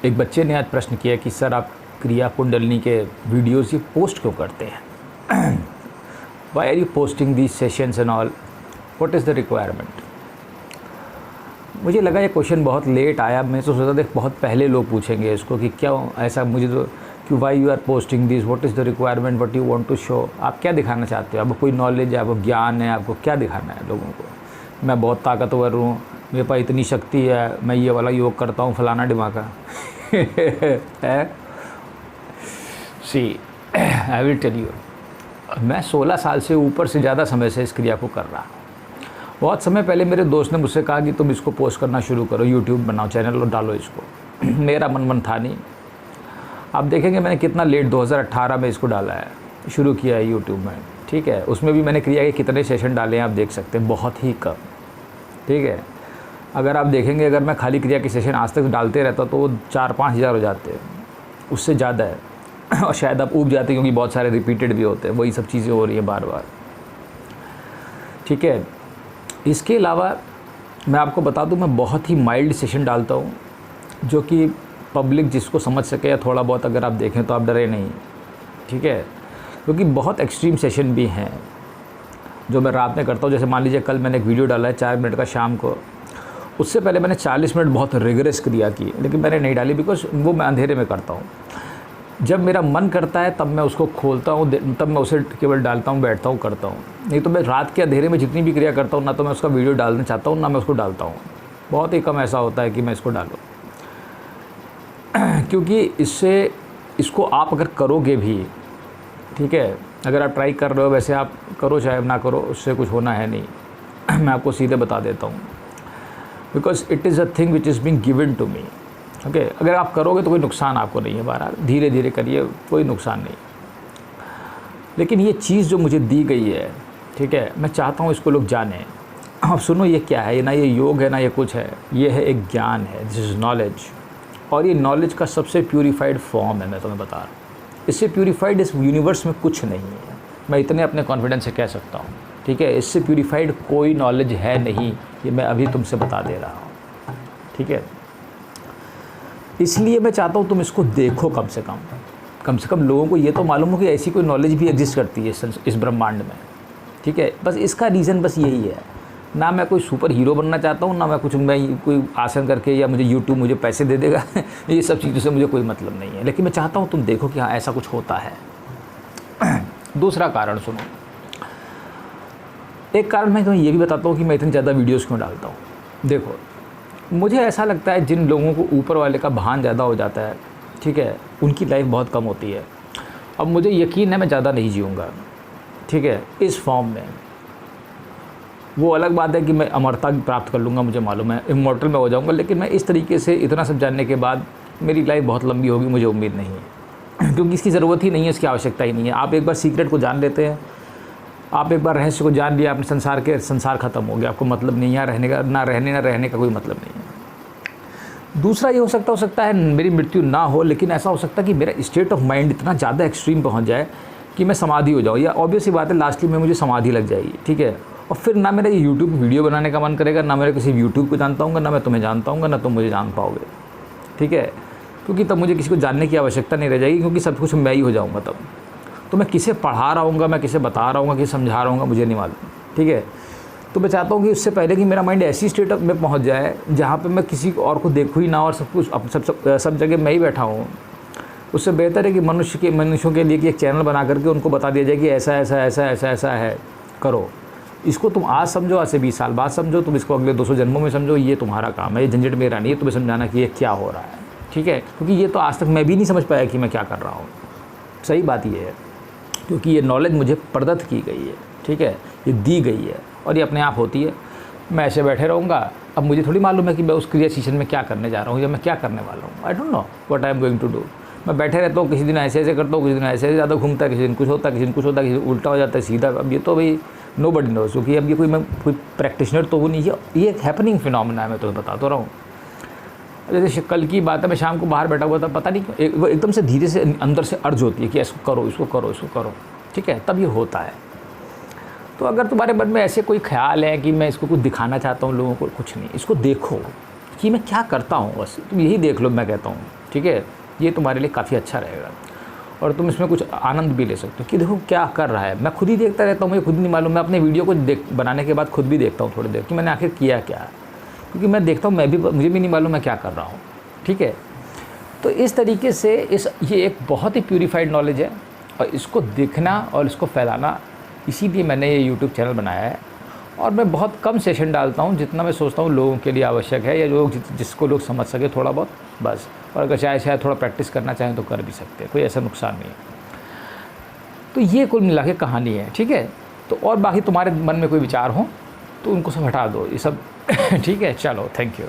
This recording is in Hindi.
एक बच्चे ने आज प्रश्न किया कि सर आप क्रिया कुंडलिनी के वीडियोस ये पोस्ट क्यों करते हैं? Why are you posting these sessions and all, what is the requirement? मुझे लगा ये क्वेश्चन बहुत लेट आया। मैं तो सोचा था बहुत पहले लोग पूछेंगे इसको कि क्यों ऐसा, मुझे तो कि why you are posting this, what is the requirement, what you want to show. आप क्या दिखाना चाहते हो? आपको कोई नॉलेज है, आपको ज्ञान है, आपको क्या दिखाना है लोगों को? मैं बहुत ताकतवर हूँ, मेरे पास इतनी शक्ति है, मैं ये वाला योग करता हूँ, फलाना डिमाका है। सी आई विल टेल यू, मैं 16 साल से ऊपर से ज़्यादा समय से इस क्रिया को कर रहा हूँ। बहुत समय पहले मेरे दोस्त ने मुझसे कहा कि तुम इसको पोस्ट करना शुरू करो, यूट्यूब बनाओ चैनल और डालो इसको। मेरा मन था नहीं। आप देखेंगे मैंने कितना लेट 2018 में इसको डाला है, शुरू किया है यूट्यूब में, ठीक है। उसमें भी मैंने क्रिया के कितने सेशन डाले हैं आप देख सकते हैं, बहुत ही कम, ठीक है। अगर आप देखेंगे, अगर मैं खाली क्रिया के सेशन आज तक डालते रहता तो वो 4-5 हज़ार हो जाते हैं, उससे ज़्यादा है। और शायद आप ऊब जाते क्योंकि बहुत सारे रिपीटेड भी होते हैं, वही सब चीज़ें हो रही है बार बार, ठीक है। इसके अलावा मैं आपको बता दूं, मैं बहुत ही माइल्ड सेशन डालता हूं जो कि पब्लिक जिसको समझ सके, या थोड़ा बहुत अगर आप देखें तो आप डरे नहीं, ठीक है। क्योंकि बहुत एक्सट्रीम सेशन भी हैं जो मैं रात में करता हूं। जैसे मान लीजिए कल मैंने एक वीडियो डाला है 4 मिनट का शाम को, उससे पहले मैंने 40 मिनट बहुत रिगरस क्रिया की, लेकिन मैंने नहीं डाली बिकॉज वो मैं अंधेरे में करता हूँ। जब मेरा मन करता है तब मैं उसको खोलता हूँ, तब मैं उसे केवल डालता हूँ, बैठता हूँ, करता हूँ। नहीं तो मैं रात के अंधेरे में जितनी भी क्रिया करता हूँ ना तो मैं उसका वीडियो डालना चाहता हूँ, ना मैं उसको डालता हूँ। बहुत ही कम ऐसा होता है कि मैं इसको डालूँ, क्योंकि इसको आप अगर करोगे भी, ठीक है, अगर आप ट्राई कर रहे हो, वैसे आप करो चाहे ना करो, उससे कुछ होना है नहीं। मैं आपको सीधे बता देता हूँ, because it is a thing which is being given to me, okay. अगर आप करोगे तो कोई नुकसान आपको नहीं है, बहरहाल धीरे धीरे करिए, कोई नुकसान नहीं। लेकिन ये चीज़ जो मुझे दी गई है, ठीक है, मैं चाहता हूँ इसको लोग जानें। अब सुनो, ये क्या है? ना ये योग है ना ये कुछ है, ये है एक ज्ञान है, दिस इज़ नॉलेज। और ये नॉलेज का सबसे प्यूरीफाइड फॉर्म है, मैं तुम्हें बता रहा हूँ। इससे प्यूरीफाइड इस यूनिवर्स में कुछ नहीं है, मैं इतने अपने कॉन्फिडेंस से कह सकता हूँ, ठीक है। इससे प्यूरीफाइड कोई नॉलेज है नहीं, ये मैं अभी तुमसे बता दे रहा हूँ, ठीक है। इसलिए मैं चाहता हूँ तुम इसको देखो, कम से कम लोगों को ये तो मालूम हो कि ऐसी कोई नॉलेज भी एग्जिस्ट करती है इस ब्रह्मांड में, ठीक है। बस इसका रीज़न बस यही है। ना मैं कोई सुपर हीरो बनना चाहता हूँ, ना मैं कोई आसन करके या मुझे यूट्यूब मुझे पैसे दे देगा ये सब चीज़ों से मुझे कोई मतलब नहीं है। लेकिन मैं चाहता हूँ तुम देखो कि हाँ ऐसा कुछ होता है। दूसरा कारण सुनो, एक कारण मैं तुम्हें ये भी बताता हूँ कि मैं इतनी ज़्यादा वीडियोज़ क्यों डालता हूँ। देखो, मुझे ऐसा लगता है जिन लोगों को ऊपर वाले का भान ज़्यादा हो जाता है, ठीक है, उनकी लाइफ बहुत कम होती है। अब मुझे यकीन है मैं ज़्यादा नहीं जीऊँगा, ठीक है, इस फॉर्म में। वो अलग बात है कि मैं अमरता प्राप्त कर लूँगा, मुझे मालूम है इमॉर्टल में हो जाऊँगा, लेकिन मैं इस तरीके से इतना सब जानने के बाद मेरी लाइफ बहुत लंबी होगी, मुझे उम्मीद नहीं है। क्योंकि इसकी ज़रूरत ही नहीं है, इसकी आवश्यकता ही नहीं है। आप एक बार सीक्रेट को जान लेते हैं, आप एक बार रहस्य को जान लिया, आपने संसार ख़त्म हो गया, आपको मतलब नहीं है रहने का, ना रहने का कोई मतलब नहीं है। दूसरा ये हो सकता है मेरी मृत्यु ना हो, लेकिन ऐसा हो सकता है कि मेरा स्टेट ऑफ माइंड इतना ज़्यादा एक्सट्रीम पहुंच जाए कि मैं समाधि हो जाऊँ, या ऑब्वियस ही बात है लास्टली में मुझे समाधि लग जाएगी, ठीक है। और फिर ना मेरा यूट्यूब वीडियो बनाने का मन करेगा, ना मेरा किसी यूट्यूब को जानता हूँ, ना मैं तुम्हें जानता हूँ, ना तुम मुझे जान पाओगे, ठीक है। क्योंकि तब मुझे किसी को जानने की आवश्यकता नहीं रह जाएगी, क्योंकि सब कुछ मैं ही हो जाऊँगा तब। तो मैं किसे पढ़ा रहा हूँ, मैं किसे बता रहा हूँ, किसे समझा रहा हूँ, मुझे नहीं मालूम, ठीक है। तो मैं चाहता हूँ कि उससे पहले कि मेरा माइंड ऐसी स्टेट में पहुँच जाए जहाँ पे मैं किसी और को देखूँ ही ना, और सब कुछ सब जगह मैं ही बैठा हूँ। उससे बेहतर है कि मनुष्यों के लिए कि एक चैनल बना करके उनको बता दिया जाए कि ऐसा है, करो इसको। तुम आज समझो, आज से 20 साल बाद समझो, तुम इसको अगले 200 जन्मों में समझो, ये तुम्हारा काम है, ये झंझट मेरा नहीं है तुम्हें समझाना कि ये क्या हो रहा है, ठीक है। क्योंकि ये तो आज तक मैं भी नहीं समझ पाया कि मैं क्या कर रहा हूँ। सही बात ये है, क्योंकि ये नॉलेज मुझे प्रदत्त की गई है, ठीक है, ये दी गई है और ये अपने आप होती है। मैं ऐसे बैठे रहूँगा, अब मुझे थोड़ी मालूम है कि मैं उस क्रिया सेशन में क्या करने जा रहा हूँ या मैं क्या करने वाला हूँ। I don't know what I am going to do. मैं बैठे रहता हूँ, किसी दिन ऐसे करता हूँ, किसी दिन ऐसे ज़्यादा घूमता है, किसी दिन कुछ होता है, किसी दिन कुछ होता है, किसी दिन उल्टा हो जाता है सीधा। अब ये तो भाई नो बडी नोज़, क्योंकि अब ये कोई प्रैक्टिशनर तो वो नहीं है, ये एक हैपनिंग फिनोमेना है, मैं तुम्हें बता तो रहा हूँ। जैसे कल की बात है, मैं शाम को बाहर बैठा हुआ था, पता नहीं वो एकदम से धीरे से अंदर से अर्ज होती है कि इसको करो, इसको करो, इसको करो, ठीक है, तब ये होता है। तो अगर तुम्हारे मन में ऐसे कोई ख्याल है कि मैं इसको कुछ दिखाना चाहता हूँ लोगों को, कुछ नहीं, इसको देखो कि मैं क्या करता हूँ, बस तुम यही देख लो, मैं कहता हूँ, ठीक है, ये तुम्हारे लिए काफ़ी अच्छा रहेगा और तुम इसमें कुछ आनंद भी ले सकते हो कि देखो क्या कर रहा है। मैं खुद ही देखता रहता हूँ, मुझे खुद नहीं मालूम, मैं अपने वीडियो को बनाने के बाद खुद भी देखता हूँ थोड़ी देर कि मैंने आखिर किया क्या, क्योंकि मैं देखता हूँ मुझे भी नहीं मालूम मैं क्या कर रहा हूँ, ठीक है। तो इस तरीके से ये एक बहुत ही प्यूरीफाइड नॉलेज है और इसको देखना और इसको फैलाना, इसीलिए मैंने ये यूट्यूब चैनल बनाया है। और मैं बहुत कम सेशन डालता हूँ, जितना मैं सोचता हूँ लोगों के लिए आवश्यक है या जो जिसको लोग समझ सके थोड़ा बहुत, बस। और अगर चाहे थोड़ा प्रैक्टिस करना चाहें तो कर भी सकते हैं, कोई ऐसा नुकसान नहीं है। तो ये कुल मिला के कहानी है, ठीक है। तो और बाकी तुम्हारे मन में कोई विचार हो तो उनको सब हटा दो, ये सब ठीक है। चलो, थैंक यू।